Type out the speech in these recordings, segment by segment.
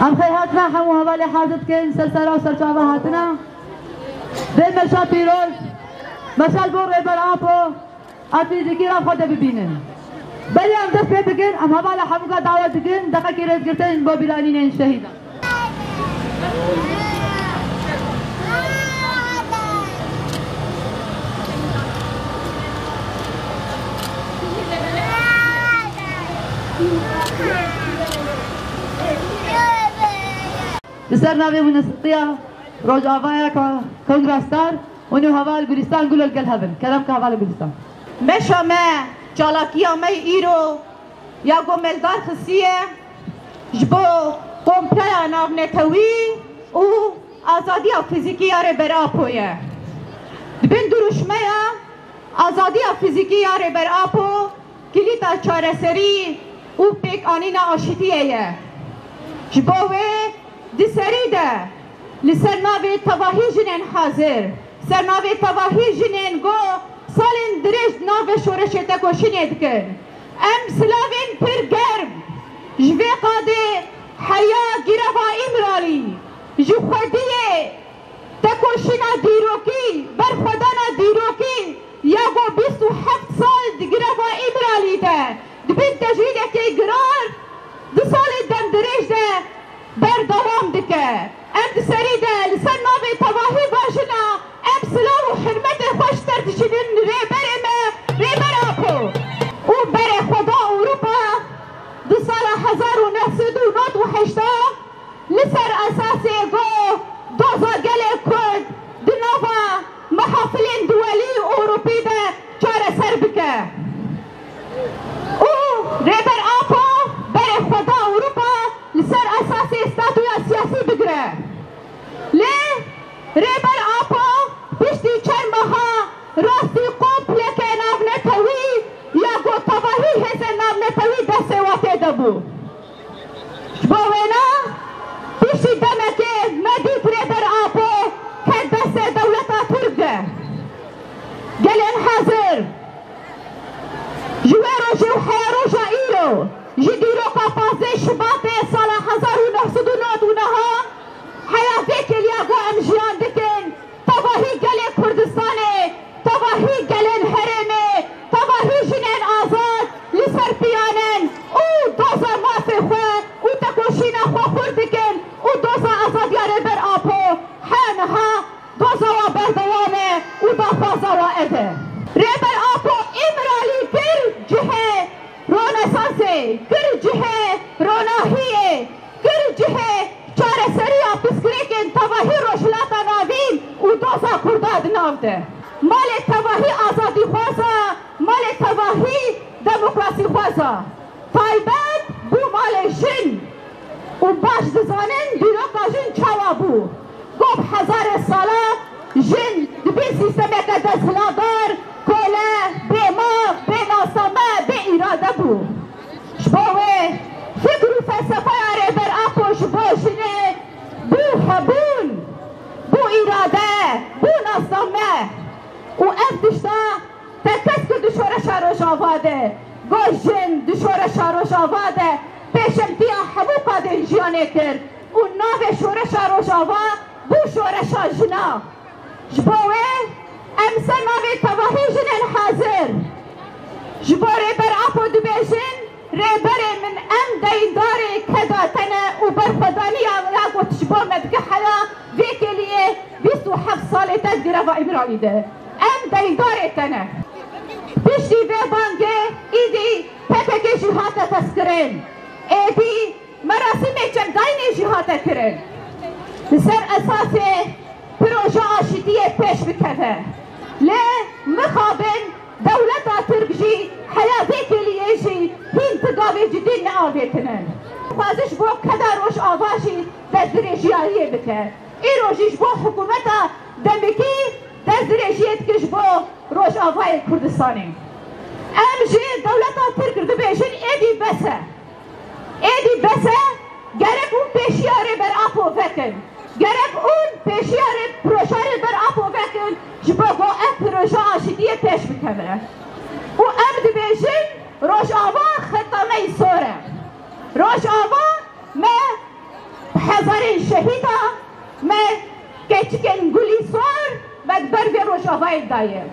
ام خیهاتنا همو حوالی حاضر کن سرسرا و سرچاوه هاتنا دل مشا پیروز مشال بور ریبر آپو آفیزیکی را خود ببینن بلی هم دست پی بکن ام حوالی همو کا دعوت کن دقا کی رز گرتن با بیرانین این شهیدان بسر ناوی منسقية روج آفايا كونغراستار ونو هوال گلستان گل الگل هبن كلام كهوال گلستان مشا ما چالاكيا ما ايرو يا گو ملدار خسيه جبو قومپريا ناو نتوي و آزادي فيزيكي ياري براپوية دبن دروشميا آزادي فيزيكي ياري براپو كليتا چارسري و پیک آنینا آشتیه جبوه دی سریده لسر ناوی تواهی جنین حاضر سر ناوی تواهی جنین گو سالین درشت ناوی شورشت کشینید کن ام سلاوین پر گرم جوی قاده حیا گیروا امرالی جو خودیه تکوشینا دیروکی بر خدانا دیروکی یا گو 27 سال گیروا امرالی ده دبین تجویده که گرار 2 سال دکه ام سریده لسر ناوی تواهی باشنا ام سلام و حرمت خوش تردشدن ریبر آپو او بر خدا اروپا دو سال 1998 لسر اساسی گو دوزاگل کرد دنووا محافلین دولی اروپی ده چاره سر بکه او ریبر آپو بر خدا اروپا لسر اساسی استاتویا سیاسی بگره لی ریبر آپو پشتی چند ماها راستی قومپلک ناونتوی یا گو تواهی حس ناونتوی دسته واته دبو شبوینا پشتی دمکه مدید ریبر آپو که دسته دولتا ترگه گلن حاضر جوه روژه و حیا روژا ایرو جدیرو که 15 شباط سال 1999 حیا دیکل یا گو امجیان دکن تواهی گلن کردستانه تواهی گلن حرمه تواهی جنین آزاد لسر پیانن او دوزا مافی خواه او تکوشین خواه خوردکن او دوزا آزاد یاره بر آپو حانها دوزا و بردوامه او دافازا و اده ریبر آپو امرالی گر جهه رونسانسه گر جهه روناهیه گر جهه چاره سریا پسکریکن تواهی روشلاتا ناوین او دوزا کرداد ناوده مال تواهی آزادی خوازا مال تواهی دموکراسی خوازا تایبت بو مال جن و باش دزانن دیروکا جن چاوا بو گوب 1000 ساله جن دبی سیستمه که دستلادار کوله بیمار بیناسامه بی ایراده بو شبوه فکر و فلسفه ریبر آپو شبو جنه بو حبون بو ایراده بو ناسامه و اف دشتا تکس که دشورش روشاواده گوشن دشورش روشاواده پیشمتیا حبو قادر جیانه کرد و ناو شورش روشاوا بو شورش جنا جبوه امسا ناو تواهی جنن حاضر جبو ریبر آپو دو بیشن ریبر من ام دیندار کداتنه و برخدانی آلاغ و تشبو مدگه حلا ویکلیه 27 ساله تدگیره و ابراهی ده ام دیندارتنه پشتی به بانگه ایدی پپک جهات تسکرین ایدی مراسم جمدین جهات کرن لسر اساس پروژه آشتی پیش بکده لی مخابن دولت ترکجی حیاتی کلیه جی هین تقاوی جدی نعاویتنن بازش بو کدا روش آواشی دزدریجیاریه بکر ای روشیش بو حکومتا دمکی دزدریجیت کش بو روش آوای کردستانی ام جی دولتا ترک دو بیشن ایدی بسه گرک اون پیشیاره بر آپو وکن گرک اون پیشیاره پروژه بر آپو وکن جبو گو اف پروژه آشیدیه پیش بکنه و ام دو بیشن روش آوا خطامه سوره روش آوا ما 1000 شهیده ما کچکن گلی سور مدبر به روش آوای دایه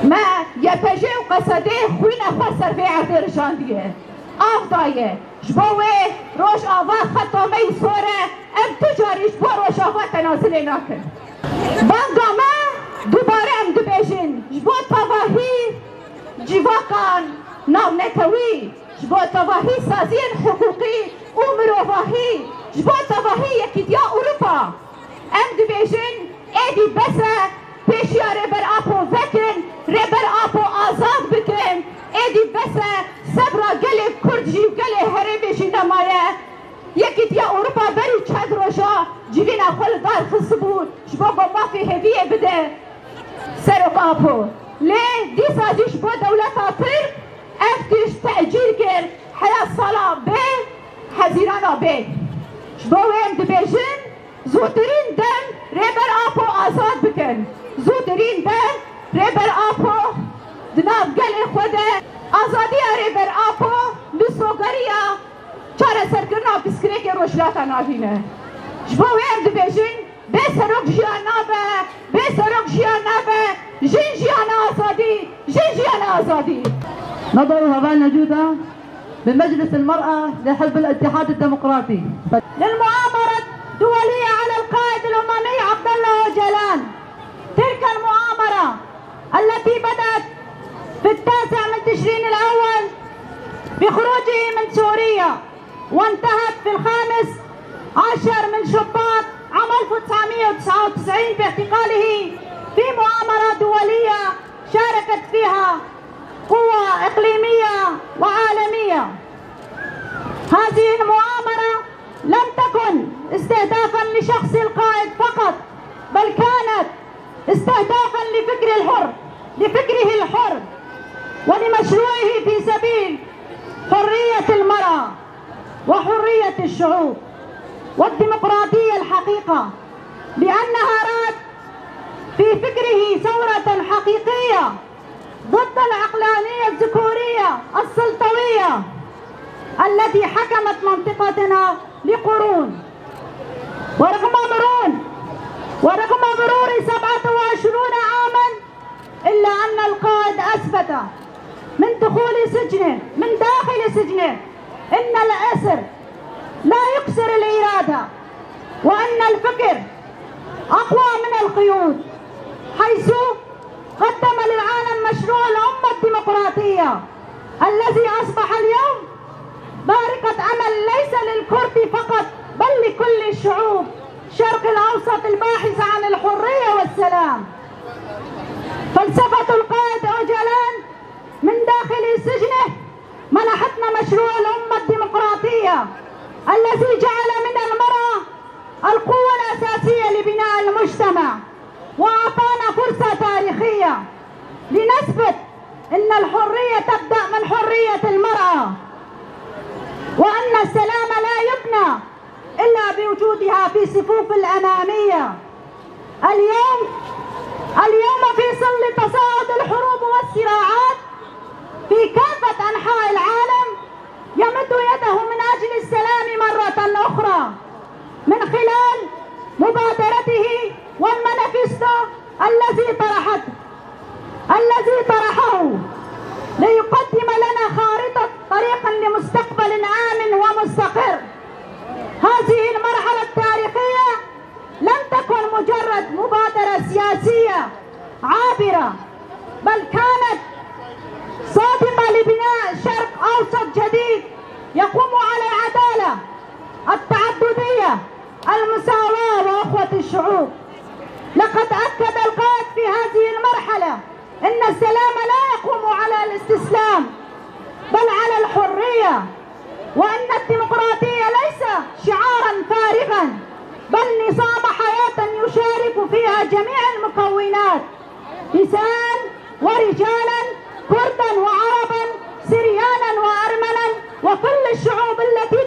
ما یپجه و قصده خوین خواه سروی عردرشان دیگه آف دایه جبوه روش آوا خطامه سوره ام تجاریش با روش آوا تنازل ناکن بانگامه دوباره ام دو بیشن جبو تواهی جواکان نام نتوی جبو تواهی سازین حقوقی و مروواهی جبو تواهی یکیدیا اروپا ام دو بیشن ایدی بسه پیشیا ریبر آپو وکن ریبر آپو آزاد بکن ایدی بسه سبرا گل کردجی و گل هرمشی نمایه یکیدیا اروپا بری چند روشا جوینا خل دار خصبون جبو با مافی هویه بده سرک آپو لی دیسا جیش با دولت آپر افتیش تأجیر کر حیا سالا به حزیرانا به جبو هم دبیجن زودترین دم ریبر آپو آزاد بکن زودترین دم ریبر آپو دناب گل خوده آزادی ریبر آپو نسوگریا چاره سرکرنا بسکره که روشلاتا نابینه جبو هم دبیجن به سرک جیانا به سرک جیانا به جن جیانا آزادی جن جیانا آزادی نضعوا هذا النجودة بمجلس المرأة لحزب الاتحاد الديمقراطي. للمؤامرة الدولية على القائد الأممي عبد الله أوجلان. تلك المؤامرة التي بدأت في 9 من تشرين الأول بخروجه من سوريا وانتهت في 15 من شباط عام 1999 باعتقاله في مؤامرة دولية شاركت فيها قوى إقليمية وعالمية. هذه المؤامرة لم تكن استهدافا لشخص القائد فقط، بل كانت استهدافا لفكره الحر ولمشروعه في سبيل حرية المرأة وحرية الشعوب والديمقراطية الحقيقة، لأنها رأت في فكره ثورة حقيقية ضد العقلانية الذكورية السلطوية التي حكمت منطقتنا لقرون. ورغم مرور 27 عاما إلا أن القائد أثبت من داخل سجنه إن الأسر لا يكسر الإرادة، وأن الفكر أقوى من القيود، حيث قدم للعالم مشروع الأمة الديمقراطية الذي أصبح اليوم بارقة أمل ليس للكرد فقط بل لكل الشعوب الشرق الأوسط الباحثة عن الحرية والسلام. فلسفة القائد أوجلان من داخل سجنه منحتنا مشروع الأمة الديمقراطية الذي جعل من المرأة القوة الأساسية لبناء المجتمع، وأعطانا فرصة تاريخية لنثبت أن الحرية تبدأ من حرية المرأة، وأن السلام لا يبنى إلا بوجودها في صفوف الأمامية. اليوم في ظل تصاعد الحروب والصراعات في كافة أنحاء العالم يمد يده من أجل السلام مرة أخرى من خلال مبادرته والمانيفستو الذي طرحه ليقدم لنا خارطة طريقا لمستقبل آمن ومستقر. هذه المرحلة التاريخية لم تكن مجرد مبادرة سياسية عابرة، بل كانت صادقة لبناء شرق أوسط جديد يقوم على العدالة، التعددية، المساواة وأخوة الشعوب. لقد أكد القائد في هذه المرحلة أن السلام لا يقوم على الاستسلام بل على الحرية، وأن الديمقراطية ليس شعارا فارغا بل نظام حياة يشارك فيها جميع المكونات، نساء ورجالا، كردا وعربا، سريانا وأرمنا، وكل الشعوب التي